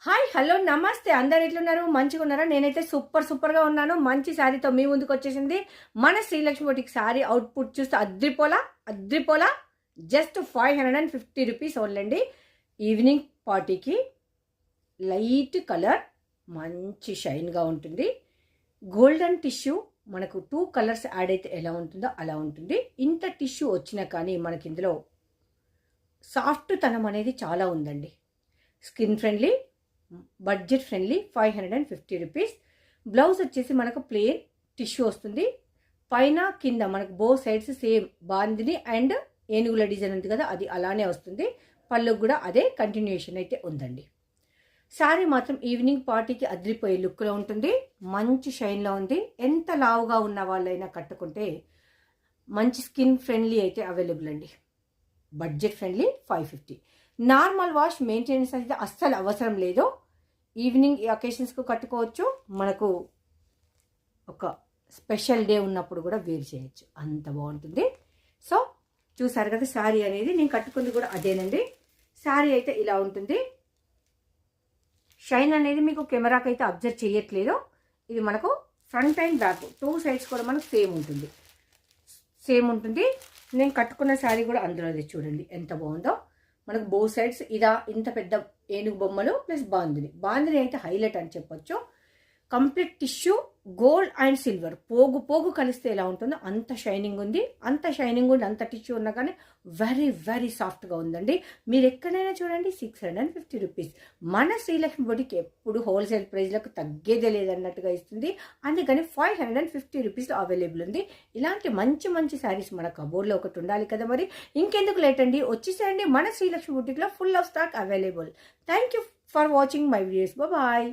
hi hello నమస్తే అందరు ఎట్లున్నారు మంచిగా ఉన్నారా నేనైతే సూపర్గా ఉన్నాను మంచి శారీతో మీ ముందుకు వచ్చేసింది మన శ్రీలక్ష్మి బొటిక్ శారీ అవుట్పుట్ చూస్తే అద్రిపోలా జస్ట్ 550 రూపీస్ ఓన్లండి ఈవినింగ్ పార్టీకి లైట్ కలర్ మంచి షైన్గా ఉంటుంది గోల్డెన్ టిష్యూ మనకు 2 కలర్స్ యాడ్ అయితే ఎలా ఉంటుందో అలా ఉంటుంది ఇంత టిష్యూ వచ్చినా కానీ మనకి ఇందులో సాఫ్ట్ తనం అనేది చాలా ఉందండి skin friendly budget friendly 550 rupees blouse వచ్చేసి మనకు ప్లెయిన్ టిష్యూ వస్తుంది పైన కింద మనకు both sides same bandhani and ఏనుగుల డిజైన్ ఉంది కదా అది అలానే వస్తుంది పళ్ళుకు కూడా అదే కంటిన్యూషన్ అయితే ఉందండి శారీ మాత్రం ఈవినింగ్ పార్టీకి అదిరిపోయే లుక్లో ఉంటుంది మంచి షైన్లో ఉంది ఎంత లావుగా ఉన్న వాళ్ళైనా కట్టుకుంటే మంచి స్కిన్ ఫ్రెండ్లీ అయితే అవైలబుల్ అండి budget friendly 550 normal wash maintenance అయితే అస్సలు అవసరం లేదు ఈవినింగ్ అకేషన్స్కు కట్టుకోవచ్చు మనకు ఒక స్పెషల్ డే ఉన్నప్పుడు కూడా వేర్ చేయొచ్చు అంత బాగుంటుంది సో చూసారు కదా శారీ అనేది నేను కట్టుకుంది కూడా అదేనండి శారీ అయితే ఇలా ఉంటుంది షైన్ అనేది మీకు కెమెరాకి అయితే అబ్జర్వ్ చేయట్లేదు ఇది మనకు ఫ్రంట్ అండ్ బ్యాక్ 2 సైడ్స్ కూడా మనకు సేమ్ ఉంటుంది నేను కట్టుకున్న శారీ కూడా అందులోది చూడండి ఎంత బాగుందో మనకు బో సైడ్స్ ఇంత పెద్ద ఏనుగు బొమ్మలు ప్లస్ బాందిని అయితే హైలైట్ అని చెప్పొచ్చు complete tissue gold and silver పోగు కలిస్తే ఎలా ఉంటుందో అంత షైనింగ్ ఉంది అంత టిష్యూ ఉన్నా కానీ వెరీ సాఫ్ట్గా ఉందండి మీరు ఎక్కడైనా చూడండి 650 రూపీస్ మన శ్రీలక్ష్మి బొటిక్ ఎప్పుడు హోల్సేల్ ప్రైస్లకు తగ్గేదే లేదన్నట్టుగా ఇస్తుంది అందుకని 550 రూపీస్లో అవైలబుల్ ఉంది ఇలాంటి మంచి శారీస్ మన కబోర్డ్లో ఒకటి ఉండాలి కదా మరి ఇంకెందుకు లేట్ అండి వచ్చేసేయండి మన శ్రీలక్ష్మి బొటిక్లో full of stock available thank you for watching my videos bye